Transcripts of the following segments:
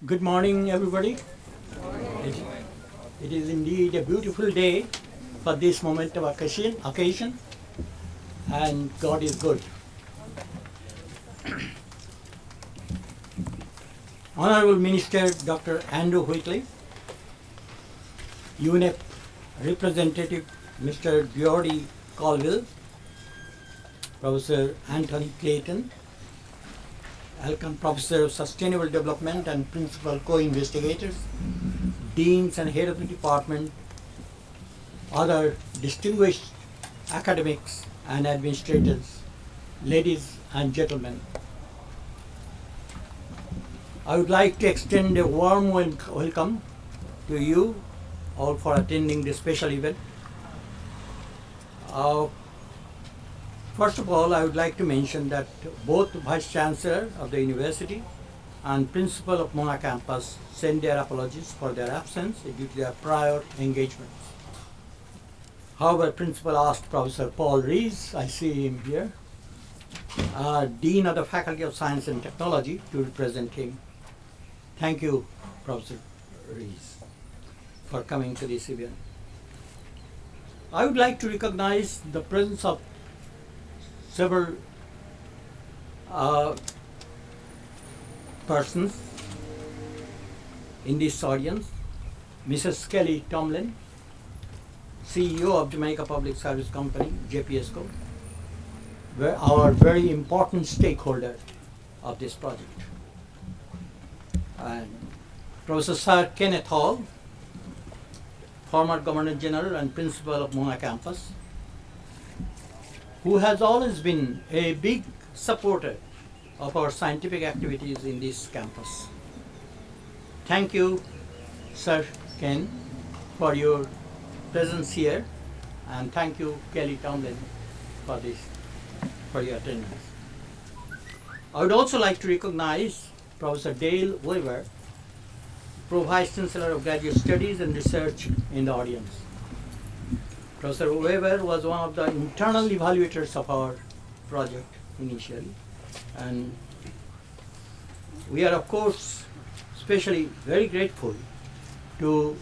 Good morning, everybody. It, it is indeed a beautiful day for this moment of occasion, and God is good. Honorable Minister Dr. Andrew Whitley, UNEP Representative Mr. Geordie Colville, Professor Anthony Clayton, Alcon Professor of Sustainable Development and Principal Co-Investigators, Deans and Head of the Department, other distinguished academics and administrators, ladies and gentlemen. I would like to extend a warm welcome to you all for attending this special event. First of all, I would like to mention that both Vice Chancellor of the University and Principal of Mona Campus send their apologies for their absence due to their prior engagements. However, Principal asked Professor Paul Rees, I see him here, Dean of the Faculty of Science and Technology, to represent him. Thank you, Professor Rees, for coming to this event. I would like to recognize the presence of several persons in this audience. Mrs. Kelly Tomlin, CEO of Jamaica Public Service Company, JPSCO, our very important stakeholder of this project. And Professor Sir Kenneth Hall, former Governor General and Principal of Mona Campus, who has always been a big supporter of our scientific activities in this campus. Thank you, Sir Ken, for your presence here, and thank you, Kelly Tomlin, for your attendance. I would also like to recognize Professor Dale Weaver, Pro Vice Chancellor of Graduate Studies and Research, in the audience. Professor Weaver was one of the internal evaluators of our project initially, and we are, of course, especially very grateful to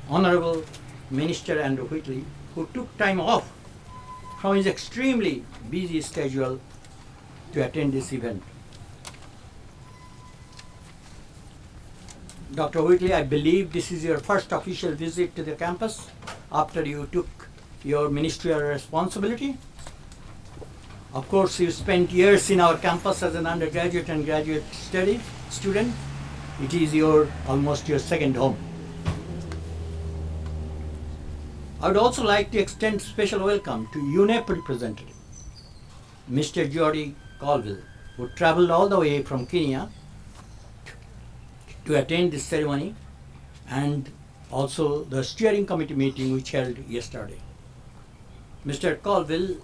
Honorable Minister Andrew Whitley, who took time off from his extremely busy schedule to attend this event. Dr. Whitley, I believe this is your first official visit to the campus after you took your ministerial responsibility. Of course, you spent years in our campus as an undergraduate and graduate studies student. It is almost your second home. I would also like to extend special welcome to UNEP representative, Mr. Geordie Colville, who traveled all the way from Kenya to attend this ceremony, and also the steering committee meeting which held yesterday. Mr. Colville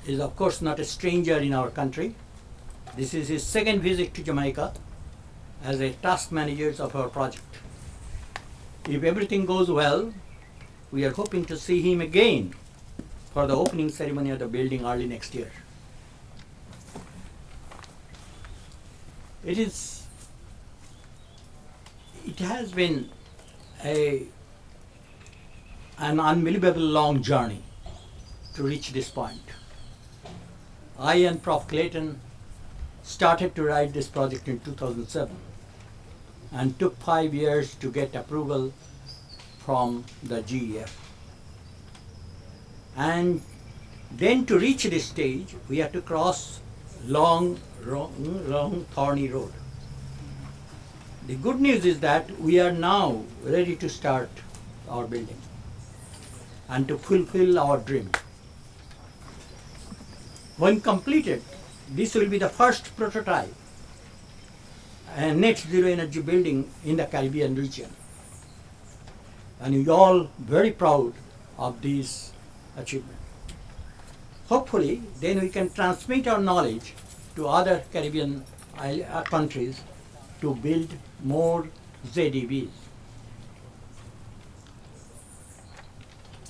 is, of course, not a stranger in our country. This is his second visit to Jamaica as a task manager of our project. If everything goes well, we are hoping to see him again for the opening ceremony of the building early next year. It has been an unbelievable long journey to reach this point. I and Prof. Clayton started to write this project in 2007 and took 5 years to get approval from the GEF. And then to reach this stage, we had to cross long, thorny road. The good news is that we are now ready to start our building and to fulfill our dream. When completed, this will be the first prototype and net zero energy building in the Caribbean region. And we are all very proud of this achievement. Hopefully, then we can transmit our knowledge to other Caribbean countries to build more ZEBs.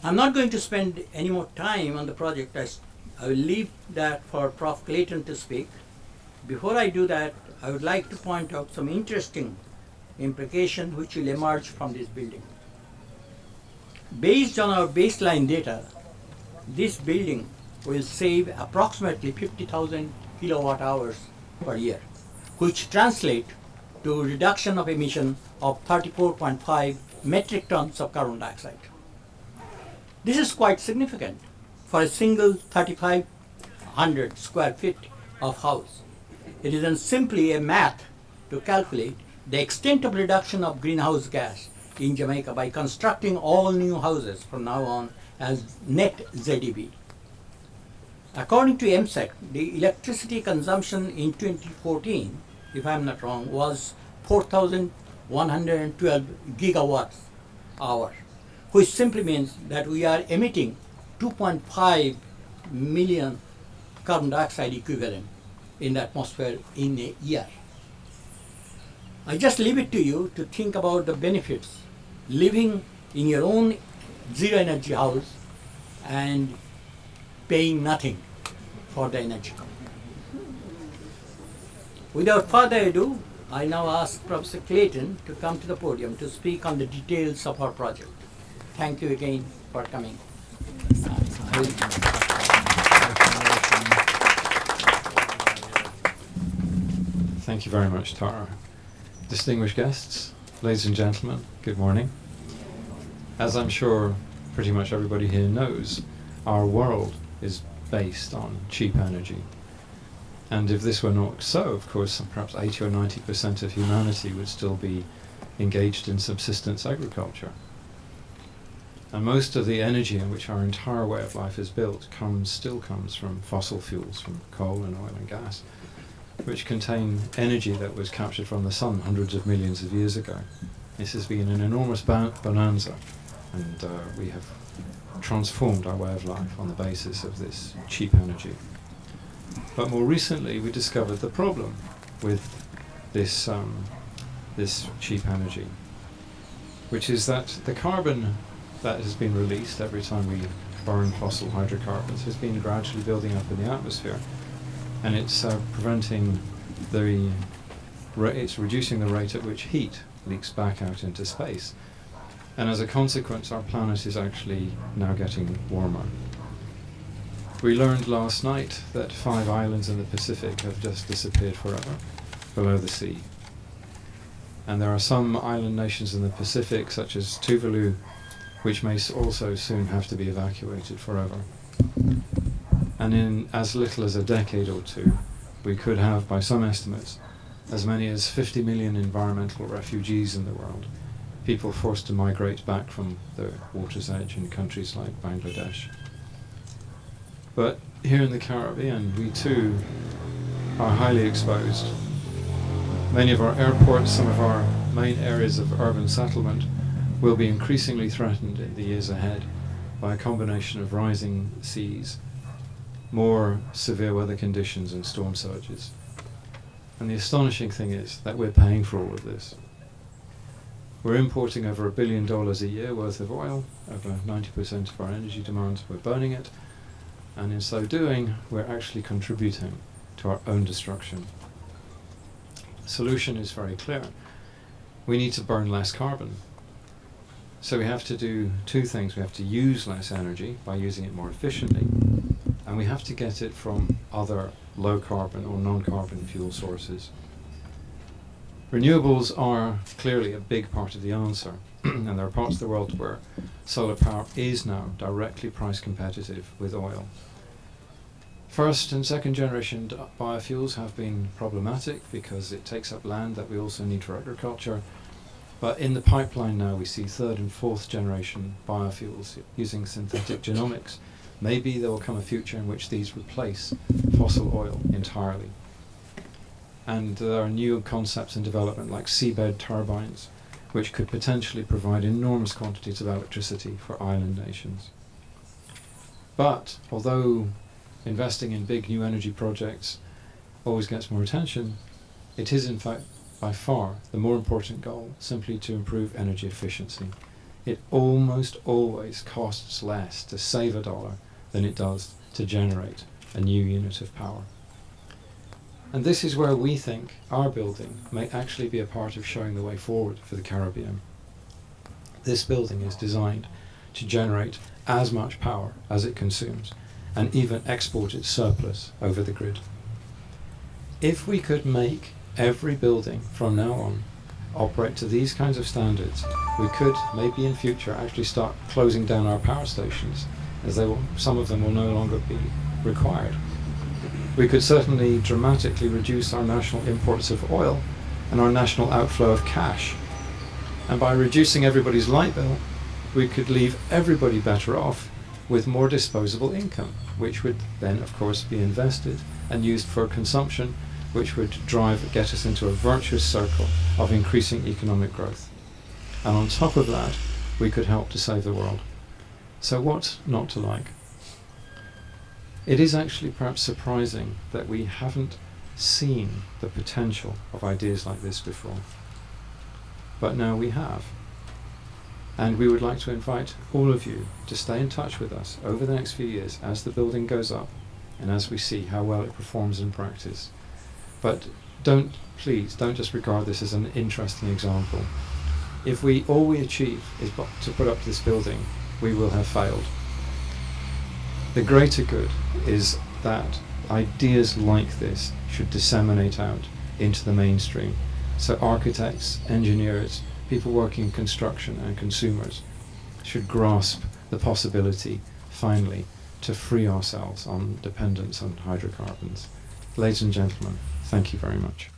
I'm not going to spend any more time on the project. I will leave that for Prof. Clayton to speak. Before I do that, I would like to point out some interesting implications which will emerge from this building. Based on our baseline data, this building will save approximately 50,000 kilowatt hours per year, which translate to reduction of emission of 34.5 metric tons of carbon dioxide. This is quite significant for a single 3,500 square feet of house. It isn't simply a math to calculate the extent of reduction of greenhouse gas in Jamaica by constructing all new houses from now on as net ZEB. According to MSEC, the electricity consumption in 2014, if I'm not wrong, was 4,112 gigawatts hour, which simply means that we are emitting 2.5 million carbon dioxide equivalent in the atmosphere in a year. I just leave it to you to think about the benefits living in your own zero energy house and paying nothing for the energy. Without further ado, I now ask Professor Clayton to come to the podium to speak on the details of our project. Thank you again for coming. Thank you very much, Tara. Distinguished guests, ladies and gentlemen, good morning. As I'm sure pretty much everybody here knows, our world is based on cheap energy. And if this were not so, of course, perhaps 80 or 90% of humanity would still be engaged in subsistence agriculture. And most of the energy in which our entire way of life is built still comes from fossil fuels, from coal and oil and gas, which contain energy that was captured from the sun hundreds of millions of years ago. This has been an enormous bonanza, and we have transformed our way of life on the basis of this cheap energy. But more recently, we discovered the problem with this cheap energy, which is that the carbon that has been released every time we burn fossil hydrocarbons has been gradually building up in the atmosphere, and it's it's reducing the rate at which heat leaks back out into space. And as a consequence, our planet is actually now getting warmer. We learned last night that 5 islands in the Pacific have just disappeared forever below the sea. And there are some island nations in the Pacific, such as Tuvalu, which may also soon have to be evacuated forever. And in as little as a decade or two, we could have, by some estimates, as many as 50 million environmental refugees in the world, people forced to migrate back from the water's edge in countries like Bangladesh. But here in the Caribbean, we too are highly exposed. Many of our airports, some of our main areas of urban settlement, will be increasingly threatened in the years ahead by a combination of rising seas, more severe weather conditions and storm surges. And the astonishing thing is that we're paying for all of this. We're importing over $1 billion a year worth of oil, over 90% of our energy demands, we're burning it, and in so doing, we're actually contributing to our own destruction. The solution is very clear. We need to burn less carbon. So we have to do 2 things. We have to use less energy by using it more efficiently, and we have to get it from other low carbon or non-carbon fuel sources. Renewables are clearly a big part of the answer, and there are parts of the world where solar power is now directly price competitive with oil. First and second generation biofuels have been problematic because it takes up land that we also need for agriculture. But in the pipeline now we see third and fourth generation biofuels using synthetic genomics. Maybe there will come a future in which these replace fossil oil entirely. And there are new concepts in development like seabed turbines, which could potentially provide enormous quantities of electricity for island nations. But although investing in big new energy projects always gets more attention, it is in fact by far the more important goal simply to improve energy efficiency. It almost always costs less to save $1 than it does to generate a new unit of power. And this is where we think our building may actually be a part of showing the way forward for the Caribbean. This building is designed to generate as much power as it consumes, and even export its surplus over the grid. If we could make every building from now on operate to these kinds of standards, we could maybe in future actually start closing down our power stations, as some of them will no longer be required. We could certainly dramatically reduce our national imports of oil and our national outflow of cash. And by reducing everybody's light bill, we could leave everybody better off with more disposable income, which would then, of course, be invested and used for consumption, which would get us into a virtuous circle of increasing economic growth. And on top of that, we could help to save the world. So what's not to like? It is actually perhaps surprising that we haven't seen the potential of ideas like this before. But now we have. And we would like to invite all of you to stay in touch with us over the next few years as the building goes up and as we see how well it performs in practice. But please don't just regard this as an interesting example. If all we achieve is to put up this building, we will have failed. The greater good is that ideas like this should disseminate out into the mainstream. So architects, engineers, people working in construction and consumers should grasp the possibility, finally, to free ourselves on dependence on hydrocarbons. Ladies and gentlemen, thank you very much.